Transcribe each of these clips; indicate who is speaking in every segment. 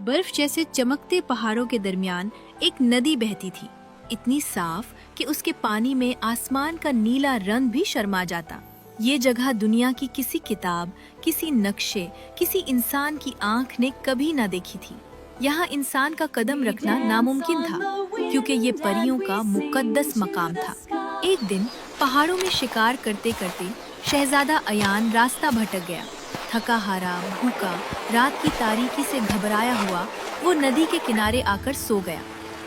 Speaker 1: बर्फ जैसे चमकते पहाड़ों के दरमियान एक नदी बहती थी, इतनी साफ कि उसके पानी में आसमान का नीला रंग भी शर्मा जाता। ये जगह दुनिया की किसी किताब, किसी नक्शे, किसी इंसान की आंख ने कभी ना देखी थी। यहाँ इंसान का कदम रखना नामुमकिन था, क्योंकि ये परियों का मुकद्दस मकाम था। एक दिन पहाड़ों में शिकार करते करते शहजादा अयान रास्ता भटक गया। थका हारा, भूखा, रात की तारीकी से घबराया हुआ वो नदी के किनारे आकर सो गया।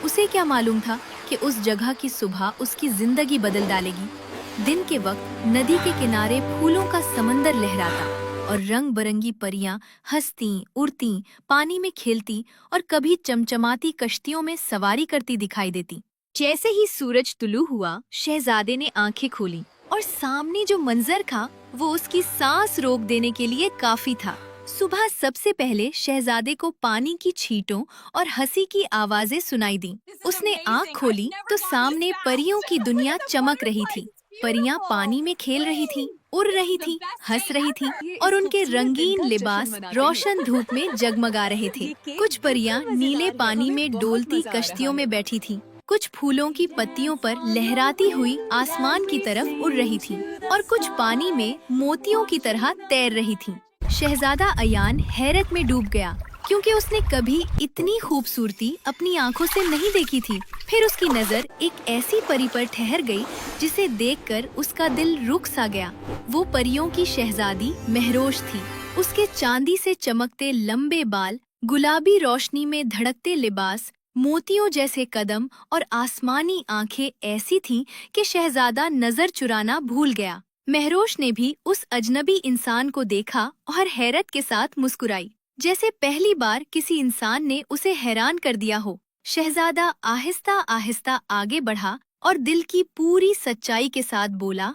Speaker 1: उसे क्या मालूम था कि उस जगह की सुबह उसकी जिंदगी बदल डालेगी। दिन के वक्त नदी के किनारे फूलों का समंदर लहराता और रंग बिरंगी परियां हंसती, उड़ती, पानी में खेलती और कभी चमचमाती कश्तियों में सवारी करती दिखाई देती। जैसे ही सूरज तुलू हुआ, शहजादे ने आंखें खोली और सामने जो मंजर था वो उसकी सांस रोक देने के लिए काफी था। सुबह सबसे पहले शहजादे को पानी की छींटों और हंसी की आवाजें सुनाई दी। उसने आंख खोली तो सामने परियों की दुनिया चमक रही थी। परियां पानी में खेल रही थीं, उड़ रही थीं, हंस रही थीं और उनके रंगीन लिबास रोशन धूप में जगमगा रहे थे। कुछ परियां नीले पानी में डोलती कश्तियों में बैठी थीं, कुछ फूलों की पत्तियों पर लहराती हुई आसमान की तरफ उड़ रही थीं और कुछ पानी में मोतियों की तरह तैर रही थीं। शहजादा अयान हैरत में डूब गया, क्योंकि उसने कभी इतनी खूबसूरती अपनी आंखों से नहीं देखी थी। फिर उसकी नजर एक ऐसी परी पर ठहर गई जिसे देखकर उसका दिल रुक सा गया। वो परियों की शहजादी महरोश थी। उसके चांदी से चमकते लंबे बाल, गुलाबी रोशनी में धड़कते लिबास, मोतियों जैसे कदम और आसमानी आंखें ऐसी थीं कि शहजादा नजर चुराना भूल गया। महरोश ने भी उस अजनबी इंसान को देखा और हैरत के साथ मुस्कुराई, जैसे पहली बार किसी इंसान ने उसे हैरान कर दिया हो। शहजादा आहिस्ता आहिस्ता आगे बढ़ा और दिल की पूरी सच्चाई के साथ बोला,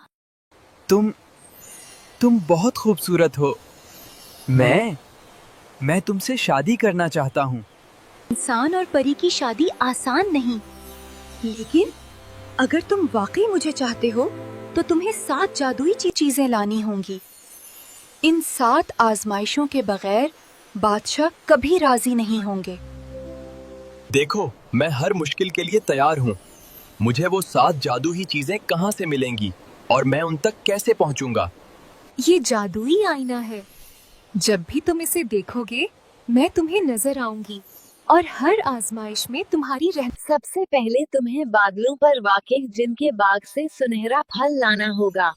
Speaker 2: तुम बहुत खूबसूरत हो। मैं तुमसे शादी करना चाहता हूँ।
Speaker 3: इंसान और परी की शादी आसान नहीं, लेकिन अगर तुम वाकई मुझे चाहते हो तो तुम्हें 7 जादुई चीजें लानी होंगी। इन 7 आजमाइशों के बगैर बादशाह कभी राजी नहीं होंगे।
Speaker 2: देखो, मैं हर मुश्किल के लिए तैयार हूँ। मुझे वो 7 जादुई चीजें कहाँ से मिलेंगी और मैं उन तक कैसे पहुँचूंगा?
Speaker 3: ये जादुई आईना है। जब भी तुम इसे देखोगे मैं तुम्हें नजर आऊंगी और हर आजमाइश में तुम्हारी
Speaker 4: सबसे पहले तुम्हें बादलों पर वाक़िफ़ जिनके बाग से सुनहरा फल लाना होगा।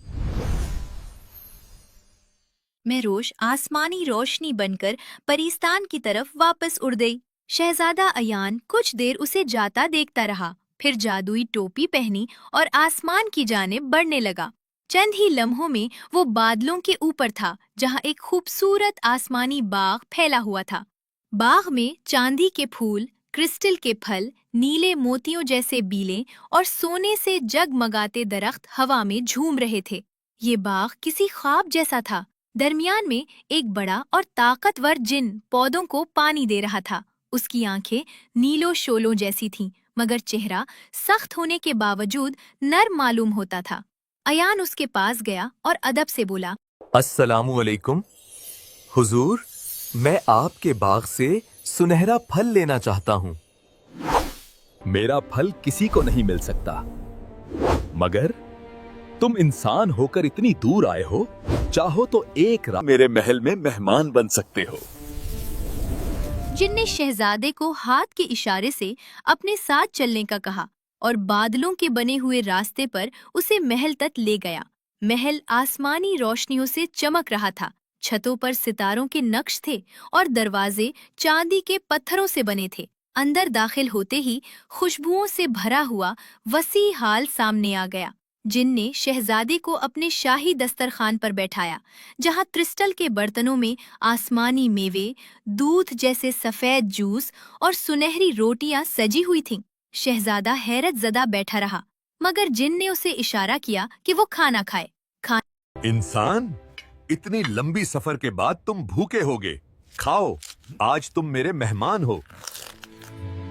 Speaker 1: महरोश आसमानी रोशनी बनकर परिस्तान की तरफ वापस उड़ गई। शहजादा अयान कुछ देर उसे जाता देखता रहा, फिर जादुई टोपी पहनी और आसमान की जानिब बढ़ने लगा। चंद ही लम्हों में वो बादलों के ऊपर था, जहाँ एक खूबसूरत आसमानी बाग फैला हुआ था। बाग में चांदी के फूल, क्रिस्टल के फल, नीले मोतियों जैसे बीले और सोने से जगमगाते दरख्त हवा में झूम रहे थे। ये बाग किसी ख्वाब जैसा था। दरमियान में एक बड़ा और ताकतवर जिन पौधों को पानी दे रहा था। उसकी आंखें नीलो शोलों जैसी थीं, मगर चेहरा सख्त होने के बावजूद नर्म मालूम होता था। अयान उसके पास गया और अदब से बोला,
Speaker 5: अस्सलामु अलैकुम हुजूर, मैं आपके बाग से सुनहरा फल लेना चाहता हूँ।
Speaker 6: मेरा फल किसी को नहीं मिल सकता, मगर तुम इंसान होकर इतनी दूर आए हो, चाहो तो एक रात मेरे महल में मेहमान बन सकते हो।
Speaker 1: जिन ने शहजादे को हाथ के इशारे से अपने साथ चलने का कहा और बादलों के बने हुए रास्ते पर उसे महल तक ले गया। महल आसमानी रोशनियों से चमक रहा था। छतों पर सितारों के नक्श थे और दरवाजे चांदी के पत्थरों से बने थे। अंदर दाखिल होते ही खुशबुओं से भरा हुआ वसी हाल सामने आ गया। जिन ने शहजादे को अपने शाही दस्तरखान पर बैठाया, जहां क्रिस्टल के बर्तनों में आसमानी मेवे, दूध जैसे सफेद जूस और सुनहरी रोटियां सजी हुई थीं। शहजादा हैरत ज़दा बैठा रहा, मगर जिन ने उसे इशारा किया कि वो खाना खाए।
Speaker 6: इंसान, इतनी लंबी सफर के बाद तुम भूखे होगे। खाओ, आज तुम मेरे मेहमान हो।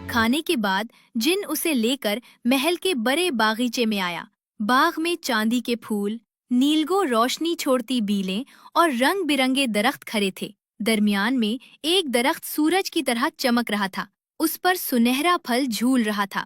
Speaker 1: खाने के बाद जिन उसे लेकर महल के बड़े बागीचे में आया। बाग में चांदी के फूल, नीलगो रोशनी छोड़ती बीलें और रंग बिरंगे दरख्त खड़े थे। दरमियान में एक दरख्त सूरज की तरह चमक रहा था। उस पर सुनहरा फल झूल रहा था।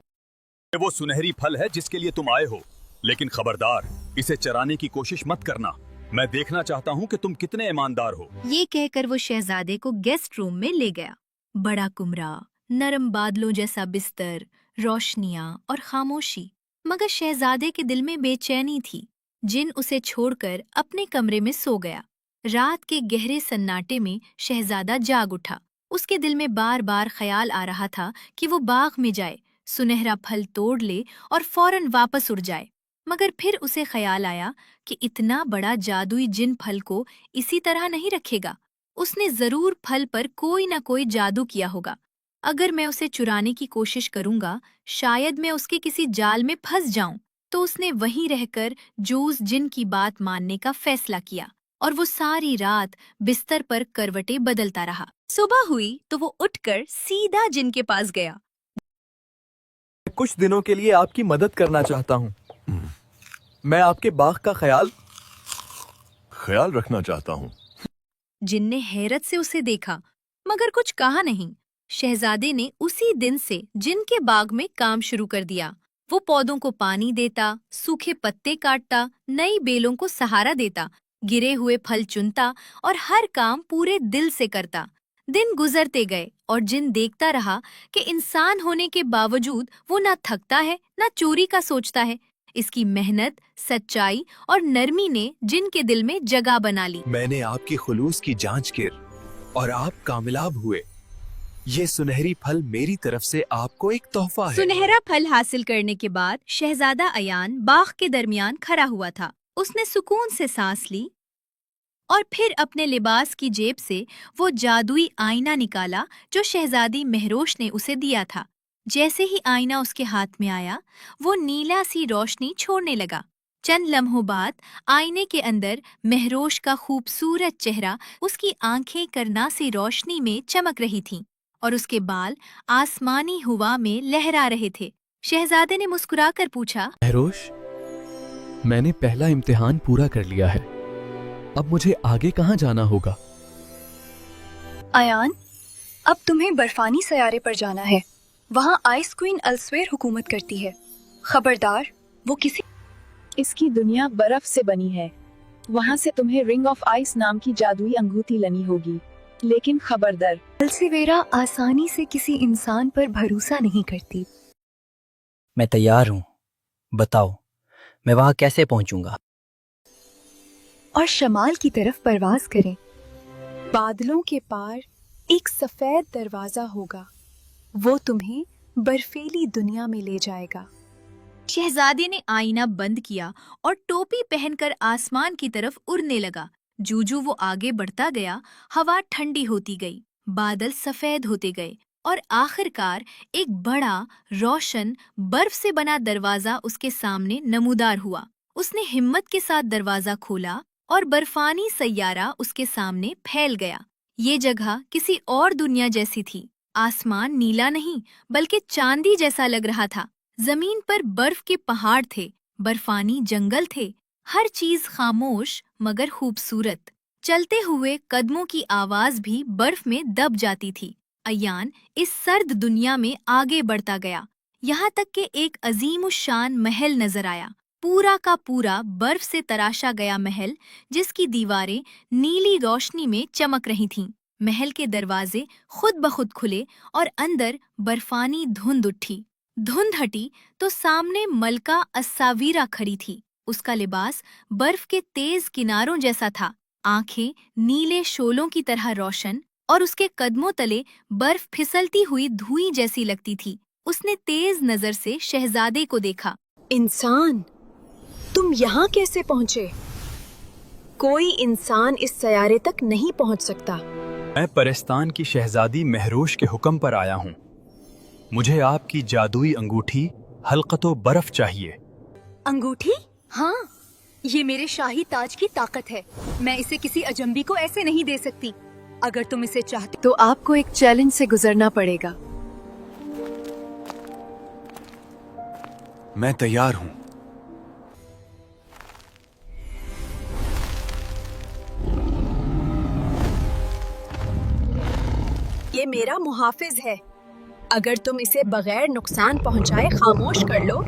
Speaker 6: ये वो सुनहरी फल है जिसके लिए तुम आए हो, लेकिन खबरदार, इसे चराने की कोशिश मत करना। मैं देखना चाहता हूँ कि तुम कितने ईमानदार हो।
Speaker 1: ये कहकर वो शहजादे को गेस्ट रूम में ले गया। बड़ा कमरा, नरम बादलों जैसा बिस्तर, रोशनियां और खामोशी। मगर शहजादे के दिल में बेचैनी थी। जिन उसे छोड़कर अपने कमरे में सो गया। रात के गहरे सन्नाटे में शहजादा जाग उठा। उसके दिल में बार बार ख्याल आ रहा था कि वो बाग में जाए, सुनहरा फल तोड़ ले और फौरन वापस उड़ जाए। मगर फिर उसे ख्याल आया कि इतना बड़ा जादुई जिन फल को इसी तरह नहीं रखेगा। उसने जरूर फल पर कोई न कोई जादू किया होगा। अगर मैं उसे चुराने की कोशिश करूंगा, शायद मैं उसके किसी जाल में फंस जाऊं। तो उसने वहीं रहकर जोस जिन की बात मानने का फैसला किया और वो सारी रात बिस्तर पर करवटें बदलता रहा। सुबह हुई तो वो उठकर सीधा जिन के पास गया।
Speaker 5: कुछ दिनों के लिए आपकी मदद करना चाहता हूँ। मैं आपके बाग का
Speaker 6: ख्याल रखना चाहता हूँ।
Speaker 1: जिन ने हैरत से उसे देखा मगर कुछ कहा नहीं। शहजादे ने उसी दिन से जिन के बाग में काम शुरू कर दिया। वो पौधों को पानी देता, सूखे पत्ते काटता, नई बेलों को सहारा देता, गिरे हुए फल चुनता और हर काम पूरे दिल से करता। दिन गुजरते गए और जिन देखता रहा कि इंसान होने के बावजूद वो ना थकता है ना चोरी का सोचता है। इसकी मेहनत, सच्चाई और नरमी ने जिन के दिल में जगह बना ली।
Speaker 2: मैंने आपकी खुलूस की जांच की और आप कामयाब हुए। ये सुनहरी फल मेरी तरफ से आपको एक तोहफा है।
Speaker 1: सुनहरा फल हासिल करने के बाद शहजादा अयान बाग के दरमियान खड़ा हुआ था। उसने सुकून से सांस ली और फिर अपने लिबास की जेब से वो जादुई आईना निकाला जो शहजादी महरोश ने उसे दिया था। जैसे ही आईना उसके हाथ में आया, वो नीला सी रोशनी छोड़ने लगा। चंद लम्हों बाद आईने के अंदर महरोश का खूबसूरत चेहरा, उसकी आंखें करनासी रोशनी में चमक रही थीं और उसके बाल आसमानी हवा में लहरा रहे थे। शहजादे ने मुस्कुराकर पूछा,
Speaker 5: महरोश, मैंने पहला इम्तिहान पूरा कर लिया है। अब मुझे आगे कहाँ जाना होगा?
Speaker 3: अयान, अब तुम्हें बर्फानी सयारे पर जाना है। वहाँ आइस क्वीन अल्सवेयर हुकूमत करती है। खबरदार, वो किसी
Speaker 7: इसकी दुनिया बर्फ से बनी है। वहाँ से तुम्हें रिंग ऑफ आइस नाम की जादुई अंगूठी लेनी होगी। लेकिन खबरदार,
Speaker 3: अल्सवेरा आसानी से किसी इंसान पर भरोसा नहीं करती।
Speaker 8: मैं तैयार हूँ। बताओ, मैं वहाँ कैसे पहुँचूंगा?
Speaker 3: और शमाल की तरफ परवाज करें। बादलों के पार एक सफेद दरवाजा होगा। वो तुम्हें बर्फीली दुनिया में ले जाएगा।
Speaker 1: शहजादे ने आईना बंद किया और टोपी पहनकर आसमान की तरफ उड़ने लगा। जूजू वो आगे बढ़ता गया, हवा ठंडी होती गई, बादल सफेद होते गए और आखिरकार एक बड़ा, रोशन, बर्फ से बना दरवाजा उसके सामने नमूदार हुआ। उसने हिम्मत के साथ दरवाजा खोला और बर्फानी सैयारा उसके सामने फैल गया। ये जगह किसी और दुनिया जैसी थी। आसमान नीला नहीं बल्कि चांदी जैसा लग रहा था। जमीन पर बर्फ के पहाड़ थे, बर्फानी जंगल थे, हर चीज खामोश मगर खूबसूरत। चलते हुए कदमों की आवाज भी बर्फ में दब जाती थी। अयान इस सर्द दुनिया में आगे बढ़ता गया, यहाँ तक कि एक अजीमुशान महल नजर आया। पूरा का पूरा बर्फ से तराशा गया महल, जिसकी दीवारें नीली रोशनी में चमक रही थीं। महल के दरवाजे खुद ब खुद खुले और अंदर बर्फानी धुंध उठी। धुंध हटी तो सामने मलका अस्सावीरा खड़ी थी। उसका लिबास बर्फ के तेज किनारों जैसा था, आंखें नीले शोलों की तरह रोशन और उसके कदमों तले बर्फ फिसलती हुई धुई जैसी लगती थी। उसने तेज नजर से शहजादे को देखा।
Speaker 3: इंसान, तुम यहाँ कैसे पहुँचे? कोई इंसान इस सयारे तक नहीं पहुँच सकता।
Speaker 2: मैं परिस्तान की शहजादी महरोश के हुक्म पर आया हूँ। मुझे आपकी जादुई अंगूठी हल्कतो बर्फ चाहिए।
Speaker 3: अंगूठी? हाँ, ये मेरे शाही ताज की ताकत है। मैं इसे किसी अजंबी को ऐसे नहीं दे सकती। अगर तुम इसे चाहते तो आपको एक चैलेंज से गुजरना पड़ेगा।
Speaker 5: मैं तैयार हूँ।
Speaker 3: یہ میرا محافظ ہے. اگر تم اسے بغیر نقصان پہنچائے خاموش کر لو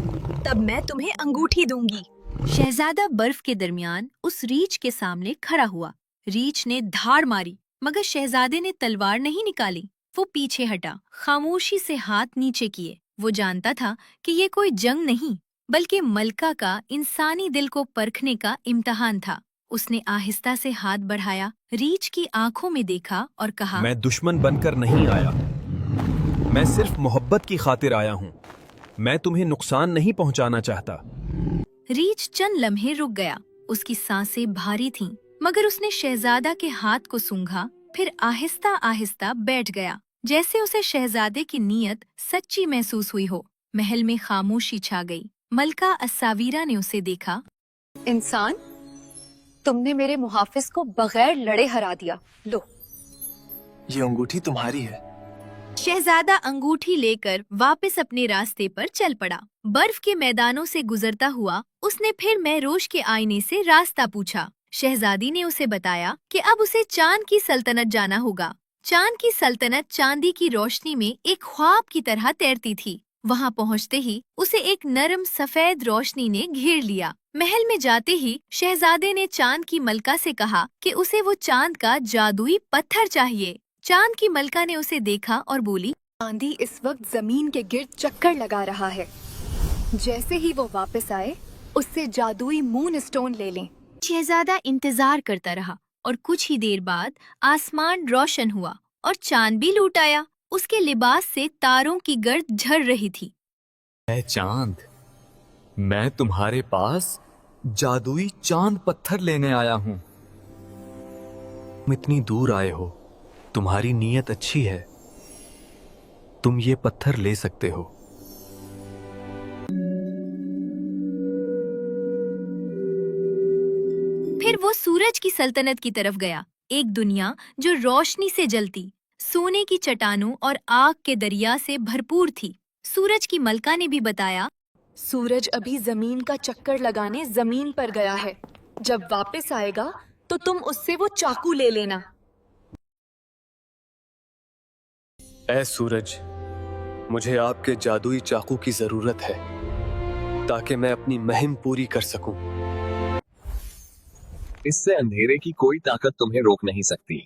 Speaker 3: تب میں تمہیں انگوٹھی دوں گی.
Speaker 1: شہزادہ برف کے درمیان اس ریچھ کے سامنے کھڑا ہوا. ریچھ نے دھاڑ ماری مگر شہزادے نے تلوار نہیں نکالی. وہ پیچھے ہٹا، خاموشی سے ہاتھ نیچے کیے. وہ جانتا تھا کہ یہ کوئی جنگ نہیں بلکہ ملکہ کا انسانی دل کو پرکھنے کا امتحان تھا. اس نے آہستہ سے ہاتھ بڑھایا، ریچھ کی آنکھوں میں دیکھا اور کہا،
Speaker 2: میں دشمن بن کر نہیں آیا، میں صرف محبت کی خاطر آیا ہوں. میں تمہیں نقصان نہیں پہنچانا چاہتا.
Speaker 1: ریچھ چند لمحے رک گیا. اس کی سانسیں بھاری تھیں مگر اس نے شہزادہ کے ہاتھ کو سونگھا، پھر آہستہ آہستہ بیٹھ گیا جیسے اسے شہزادے کی نیت سچی محسوس ہوئی ہو. محل میں خاموشی چھا گئی. ملکہ الساویرہ نے اسے دیکھا.
Speaker 3: انسان، تم نے میرے محافظ کو بغیر لڑے ہرا دیا. لو.
Speaker 2: یہ انگوٹھی تمہاری ہے.
Speaker 1: شہزادہ انگوٹھی لے کر واپس اپنے راستے پر چل پڑا. برف کے میدانوں سے گزرتا ہوا اس نے پھر مہروش کے آئینے سے راستہ پوچھا. شہزادی نے اسے بتایا کہ اب اسے چاند کی سلطنت جانا ہوگا. چاند کی سلطنت چاندی کی روشنی میں ایک خواب کی طرح تیرتی تھی. وہاں پہنچتے ہی اسے ایک نرم سفید روشنی نے گھیر لیا. محل میں جاتے ہی شہزادے نے چاند کی ملکہ سے کہا کہ اسے وہ چاند کا جادوئی پتھر چاہیے. چاند کی ملکہ نے اسے دیکھا اور بولی،
Speaker 3: چاندی اس وقت زمین کے گرد چکر لگا رہا ہے. جیسے ہی وہ واپس آئے اس سے جادوئی مون اسٹون لے لیں.
Speaker 1: شہزادہ انتظار کرتا رہا اور کچھ ہی دیر بعد آسمان روشن ہوا اور چاند بھی لوٹ آیا. اس کے لباس سے تاروں کی گرد جھڑ رہی تھی.
Speaker 5: اے چاند، میں تمہارے پاس جادوئی چاند پتھر لینے آیا ہوں. تم اتنی دور آئے ہو، تمہاری نیت اچھی ہے، تم یہ پتھر لے سکتے ہو.
Speaker 1: پھر وہ سورج کی سلطنت کی طرف گیا. ایک دنیا جو روشنی سے جلتی، سونے کی چٹانوں اور آگ کے دریا سے بھرپور تھی. سورج کی ملکہ نے بھی بتایا،
Speaker 3: سورج ابھی زمین کا چکر لگانے زمین پر گیا ہے. جب واپس آئے گا تو تم اس سے وہ چاقو لے لینا.
Speaker 2: اے سورج، مجھے آپ کے جادوئی چاقو کی ضرورت ہے تاکہ میں اپنی مہم پوری کر سکوں. اس سے اندھیرے کی کوئی طاقت تمہیں روک نہیں سکتی.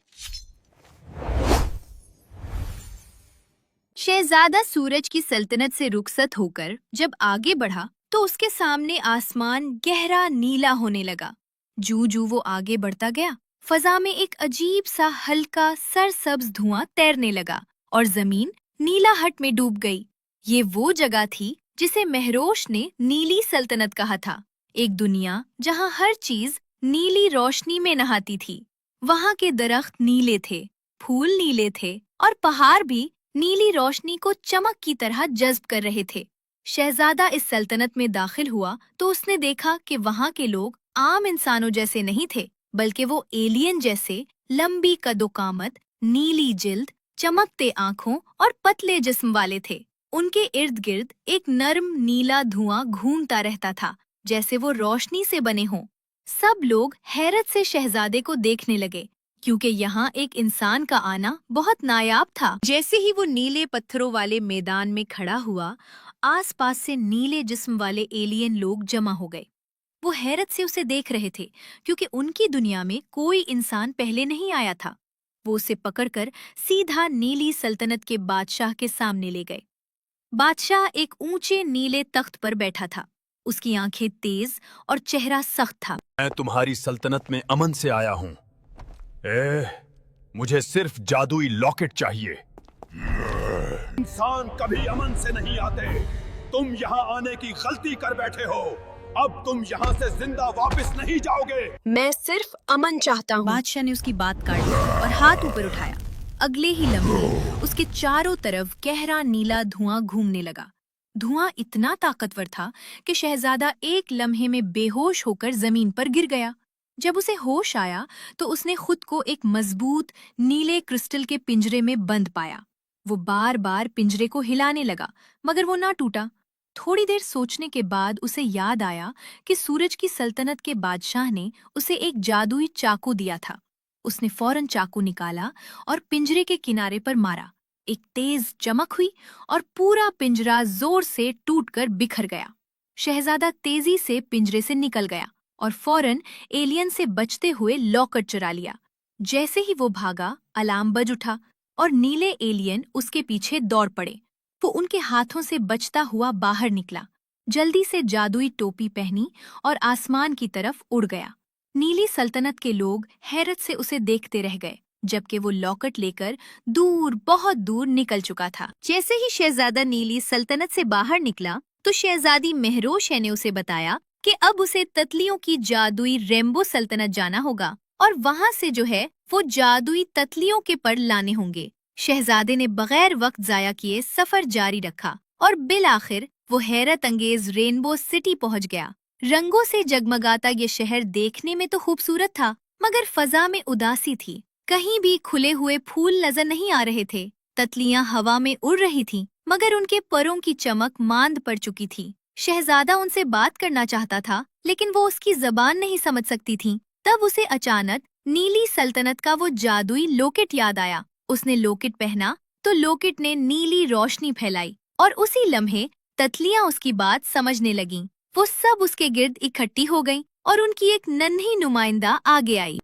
Speaker 1: شہزادہ سورج کی سلطنت سے رخصت ہو کر جب آگے بڑھا تو اس کے سامنے آسمان گہرا نیلا ہونے لگا. جو وہ آگے بڑھتا گیا فضا میں ایک عجیب سا ہلکا سرسبز دھواں تیرنے لگا اور زمین نیلا ہٹ میں ڈوب گئی. یہ وہ جگہ تھی جسے مہروش نے نیلی سلطنت کہا تھا. ایک دنیا جہاں ہر چیز نیلی روشنی میں نہاتی تھی. وہاں کے درخت نیلے تھے، پھول نیلے تھے اور پہاڑ بھی نیلی روشنی کو چمک کی طرح جذب کر رہے تھے. شہزادہ اس سلطنت میں داخل ہوا تو اس نے دیکھا کہ وہاں کے لوگ عام انسانوں جیسے نہیں تھے بلکہ وہ ایلین جیسے لمبی قد و قامت، نیلی جلد، چمکتے آنکھوں اور پتلے جسم والے تھے. ان کے ارد گرد ایک نرم نیلا دھواں گھومتا رہتا تھا جیسے وہ روشنی سے بنے ہوں. سب لوگ حیرت سے شہزادے کو دیکھنے لگے کیونکہ یہاں ایک انسان کا آنا بہت نایاب تھا. جیسے ہی وہ نیلے پتھروں والے میدان میں کھڑا ہوا، آس پاس سے نیلے جسم والے ایلین لوگ جمع ہو گئے. وہ حیرت سے اسے دیکھ رہے تھے کیونکہ ان کی دنیا میں کوئی انسان پہلے نہیں آیا تھا. وہ اسے پکڑ کر سیدھا نیلی سلطنت کے بادشاہ کے سامنے لے گئے. بادشاہ ایک اونچے نیلے تخت پر بیٹھا تھا. اس کی آنکھیں تیز اور چہرہ سخت تھا.
Speaker 6: میں تمہاری سلطنت میں امن سے آیا ہوں. مجھے صرف جادوئی لاکٹ چاہیے. انسان کبھی امن سے نہیں آتے. تم یہاں آنے کی غلطی کر بیٹھے ہو. اب تم یہاں سے زندہ واپس نہیں جاؤ گے.
Speaker 3: میں صرف امن چاہتا ہوں.
Speaker 1: بادشاہ نے اس کی بات کاٹ لی اور ہاتھ اوپر اٹھایا. اگلے ہی لمحے اس کے چاروں طرف گہرا نیلا دھواں گھومنے لگا. دھواں اتنا طاقتور تھا کہ شہزادہ ایک لمحے میں بے ہوش ہو کر زمین پر گر گیا. جب اسے ہوش آیا تو اس نے خود کو ایک مضبوط نیلے کرسٹل کے پنجرے میں بند پایا. وہ بار بار پنجرے کو ہلانے لگا مگر وہ نہ ٹوٹا. تھوڑی دیر سوچنے کے بعد اسے یاد آیا کہ سورج کی سلطنت کے بادشاہ نے اسے ایک جادوئی چاقو دیا تھا. اس نے فوراً چاقو نکالا اور پنجرے کے کنارے پر مارا. एक तेज चमक हुई और पूरा पिंजरा जोर से टूटकर बिखर गया। शहजादा तेजी से पिंजरे से निकल गया और फौरन एलियन से बचते हुए लॉकेट चुरा लिया। जैसे ही वो भागा, अलार्म बज उठा और नीले एलियन उसके पीछे दौड़ पड़े। वो उनके हाथों से बचता हुआ बाहर निकला, जल्दी से जादुई टोपी पहनी और आसमान की तरफ उड़ गया। नीली सल्तनत के लोग हैरत से उसे देखते रह गए, जबकि वो लॉकेट लेकर दूर, बहुत दूर निकल चुका था। जैसे ही शहजादा नीली सल्तनत से बाहर निकला तो शहजादी महरोश ने उसे बताया कि अब उसे ततलियों की जादुई रेम्बो सल्तनत जाना होगा और वहाँ से जो है वो जादुई ततलियों के पर लाने होंगे। शहजादे ने बगैर वक्त जाया किए सफर जारी रखा और बिल आखिर वो हैरत अंगेज रेनबो सिटी पहुंच गया। रंगों से जगमगाता ये शहर देखने में तो खूबसूरत था, मगर फजा में उदासी थी। कहीं भी खुले हुए फूल नजर नहीं आ रहे थे। ततलियां हवा में उड़ रही थीं, मगर उनके परों की चमक मांद पड़ चुकी थी। शहजादा उनसे बात करना चाहता था, लेकिन वो उसकी जबान नहीं समझ सकती थी। तब उसे अचानक नीली सल्तनत का वो जादुई लॉकेट याद आया। उसने लॉकेट पहना तो लॉकेट ने नीली रोशनी फैलाई और उसी लम्हे ततलियां उसकी बात समझने लगीं। वो सब उसके गिर्द इकट्ठी हो गईं और उनकी एक नन्ही नुमाइंदा आगे आई।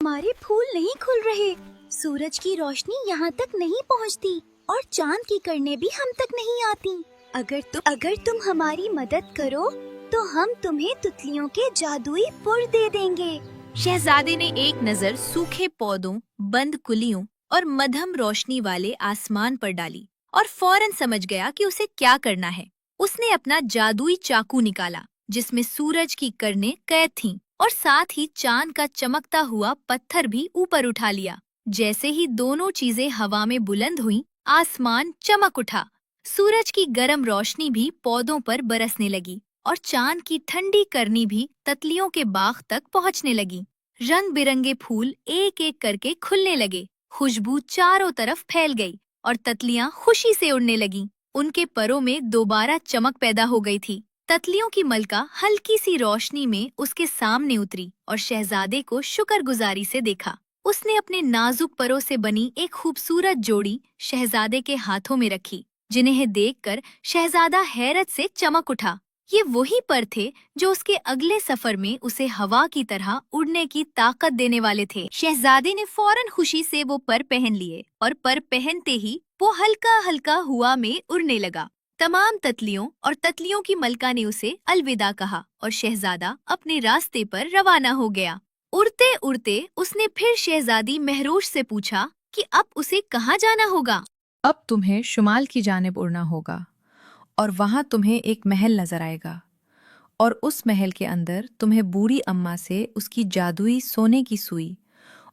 Speaker 3: हमारे फूल नहीं खुल रहे, सूरज की रोशनी यहाँ तक नहीं पहुँचती और चांद की किरणें भी हम तक नहीं आती। अगर तुम हमारी मदद करो तो हम तुम्हें तितलियों के जादुई पुर दे देंगे।
Speaker 1: शहजादे ने एक नजर सूखे पौधों, बंद कुलियों और मध्यम रोशनी वाले आसमान पर डाली और फौरन समझ गया कि उसे क्या करना है। उसने अपना जादुई चाकू निकाला, जिसमें सूरज की किरणें कैद थीं और साथ ही चांद का चमकता हुआ पत्थर भी ऊपर उठा लिया। जैसे ही दोनों चीजें हवा में बुलंद हुईं, आसमान चमक उठा। सूरज की गर्म रोशनी भी पौधों पर बरसने लगी और चांद की ठंडी करनी भी ततलियों के बाग तक पहुंचने लगी। रंग बिरंगे फूल एक एक करके खुलने लगे, खुशबू चारों तरफ फैल गई और ततलियां खुशी से उड़ने लगीं। उनके परों में दोबारा चमक पैदा हो गई थी। ततलियों की मलका हल्की सी रोशनी में उसके सामने उतरी और शहजादे को शुक्रगुजारी से देखा। उसने अपने नाजुक परों से बनी एक खूबसूरत जोड़ी शहजादे के हाथों में रखी, जिन्हें देखकर शहजादा हैरत से चमक उठा। ये वही पर थे जो उसके अगले सफर में उसे हवा की तरह उड़ने की ताकत देने वाले थे। शहजादे ने फौरन खुशी से वो पर पहन लिए और पर पहनते ही वो हल्का हल्का हुआ में उड़ने लगा। तमाम ततलियों और ततलियों की मलका ने उसे अलविदा कहा और शहजादा अपने रास्ते पर रवाना हो गया। उड़ते उड़ते उसने फिर शहजादी महरोश से पूछा कि अब उसे कहाँ जाना होगा।
Speaker 7: अब तुम्हें शुमाल की जानिब उड़ना होगा और वहाँ तुम्हें एक महल नजर आएगा और उस महल के अंदर तुम्हें बूढ़ी अम्मा से उसकी जादुई सोने की सुई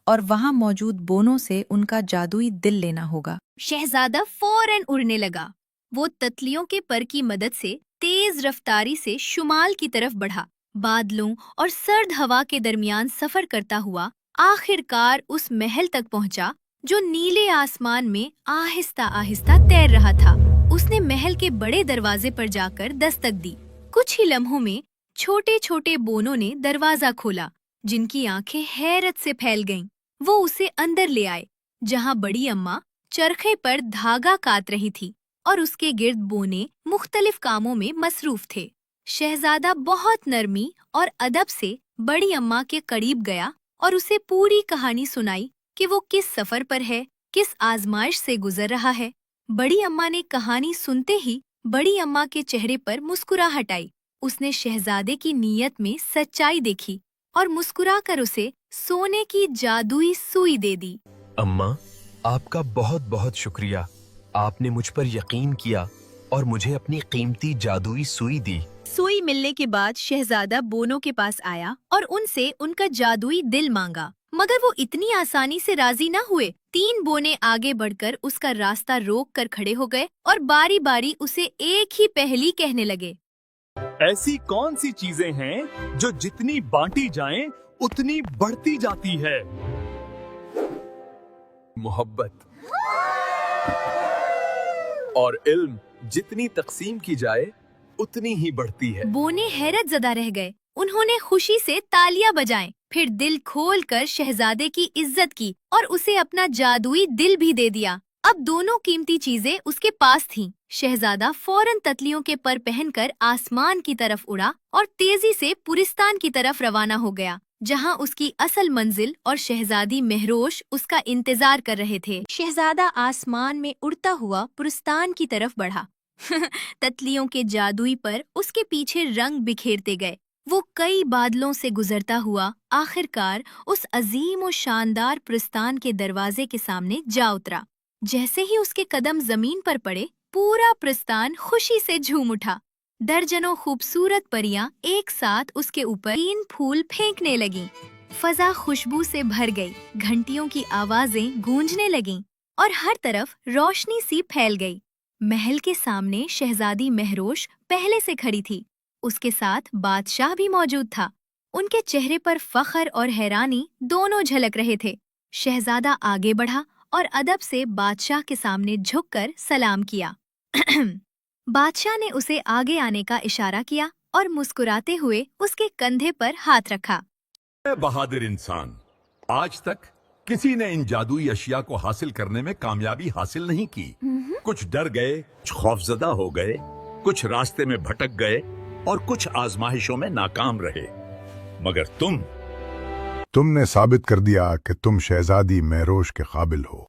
Speaker 7: और वहाँ मौजूद बोनों से उनका जादुई दिल लेना होगा।
Speaker 1: शहजादा फौरन उड़ने लगा। वो ततलियों के पर की मदद से तेज रफ्तारी से शुमाल की तरफ बढ़ा। बादलों और सर्द हवा के दरमियान सफर करता हुआ आखिरकार उस महल तक पहुंचा, जो नीले आसमान में आहिस्ता आहिस्ता तैर रहा था। उसने महल के बड़े दरवाजे पर जाकर दस्तक दी। कुछ ही लम्हों में छोटे छोटे बोनों ने दरवाजा खोला, जिनकी आंखें हैरत से फैल गईं। वो उसे अंदर ले आए, जहां बड़ी अम्मा चरखे पर धागा काट रही थी और उसके गिर्द बोने मुख्तलिफ कामों में मसरूफ थे। शहजादा बहुत नरमी और अदब से बड़ी अम्मा के करीब गया और उसे पूरी कहानी सुनाई कि वो किस सफर पर है, किस आजमाइश से गुजर रहा है। बड़ी अम्मा ने कहानी सुनते ही बड़ी अम्मा के चेहरे पर मुस्कुराहट आई। उसने शहजादे की नीयत में सच्चाई देखी और मुस्कुराकर उसे सोने की जादुई सुई दे दी।
Speaker 2: अम्मा, आपका बहुत बहुत शुक्रिया। आपने मुझ पर यकीन किया और मुझे अपनी कीमती जादुई सुई दी।
Speaker 1: सुई मिलने के बाद शहजादा बोनों के पास आया और उनसे उनका जादुई दिल मांगा, मगर वो इतनी आसानी से राजी न हुए। 3 बोने आगे बढ़कर उसका रास्ता रोक कर खड़े हो गए और बारी बारी उसे एक ही पहेली कहने लगे।
Speaker 6: ऐसी कौन सी चीजें हैं जो जितनी बांटी जाएं उतनी बढ़ती जाती है? मोहब्बत और इल्म जितनी तकसीम की जाए उतनी ही बढ़ती है।
Speaker 1: बोने हैरत ज़दा रह गए। उन्होंने खुशी से तालियां बजाएं, फिर दिल खोलकर शहजादे की इज्जत की और उसे अपना जादुई दिल भी दे दिया। अब दोनों कीमती चीजें उसके पास थीं। शहजादा फौरन ततलियों के पर पहनकर आसमान की तरफ उड़ा और तेजी से पुरिस्तान की तरफ रवाना हो गया, जहां उसकी असल मंजिल और शहजादी महरोश उसका इंतजार कर रहे थे। शहजादा आसमान में उड़ता हुआ पुरिस्तान की तरफ बढ़ा। ततलियों के जादुई पर उसके पीछे रंग बिखेरते गए। वो कई बादलों से गुजरता हुआ आखिरकार उस अजीम और शानदार पुरिस्तान के दरवाजे के सामने जा उतरा। जैसे ही उसके कदम जमीन पर पड़े, पूरा पुरिस्तान खुशी से झूम उठा। दर्जनों खूबसूरत परियां एक साथ उसके ऊपर 3 फूल फेंकने लगीं। फजा खुशबू से भर गई, घंटियों की आवाजें गूंजने लगीं और हर तरफ रोशनी सी फैल गई। महल के सामने शहजादी महरोश पहले से खड़ी थी। उसके साथ बादशाह भी मौजूद था। उनके चेहरे पर फख्र और हैरानी दोनों झलक रहे थे। शहजादा आगे बढ़ा और अदब से बादशाह के सामने झुककर सलाम किया। बादशाह ने उसे आगे आने का इशारा किया और मुस्कुराते हुए उसके कंधे पर हाथ रखा।
Speaker 6: ए बहादुर इंसान, आज तक किसी ने इन जादुई अशिया को हासिल करने में कामयाबी हासिल नहीं की। कुछ डर गए, कुछ खौफजदा हो गए, कुछ रास्ते में भटक गए और कुछ आजमाइशों में नाकाम रहे, मगर
Speaker 9: तुमने साबित कर दिया कि तुम शहजादी महरोश के काबिल हो।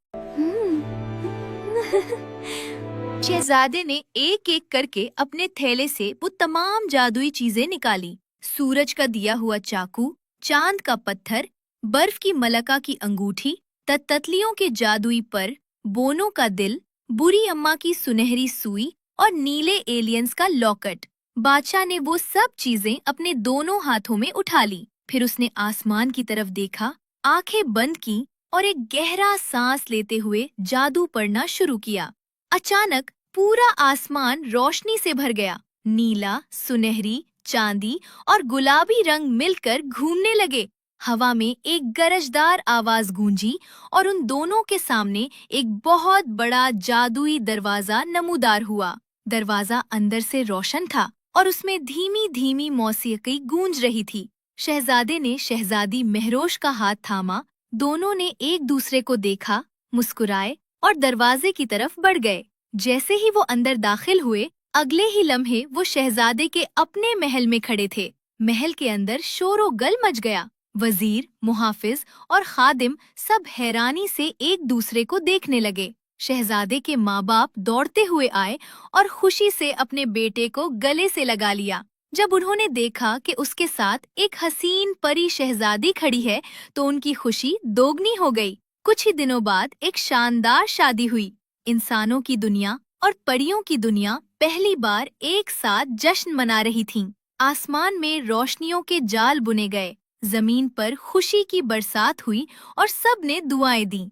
Speaker 1: शहजादे ने एक एक करके अपने थैले से वो तमाम जादुई चीजें निकाली। सूरज का दिया हुआ चाकू, चांद का पत्थर, बर्फ की मलका की अंगूठी, ततलियों के जादुई पर, बोनों का दिल, बुरी अम्मा की सुनहरी सुई और नीले एलियंस का लॉकेट। बादशाह ने वो सब चीजें अपने दोनों हाथों में उठा ली। फिर उसने आसमान की तरफ देखा, आंखें बंद की और एक गहरा सांस लेते हुए जादू पढ़ना शुरू किया। अचानक पूरा आसमान रोशनी से भर गया। नीला, सुनहरी, चांदी और गुलाबी रंग मिलकर घूमने लगे। हवा में एक गरजदार आवाज गूंजी और उन दोनों के सामने एक बहुत बड़ा जादुई दरवाजा नमूदार हुआ। दरवाजा अंदर से रोशन था और उसमें धीमी धीमी मौसीकी गूंज रही थी। शहजादे ने शहजादी महरोश का हाथ थामा। दोनों ने एक दूसरे को देखा, मुस्कुराए और दरवाजे की तरफ बढ़ गए। जैसे ही वो अंदर दाखिल हुए, अगले ही लम्हे वो शहजादे के अपने महल में खड़े थे। महल के अंदर शोरो गल मच गया। वजीर, मुहाफिज और खादिम सब हैरानी से एक दूसरे को देखने लगे। शहजादे के माँ बाप दौड़ते हुए आए और खुशी से अपने बेटे को गले से लगा लिया। जब उन्होंने देखा कि उसके साथ एक हसीन परी शहजादी खड़ी है, तो उनकी खुशी दोगुनी हो गई। कुछ ही दिनों बाद एक शानदार शादी हुई। इंसानों की दुनिया और परियों की दुनिया पहली बार एक साथ जश्न मना रही थीं। आसमान में रोशनियों के जाल बुने गए, जमीन पर खुशी की बरसात हुई और सब ने दुआएं दी।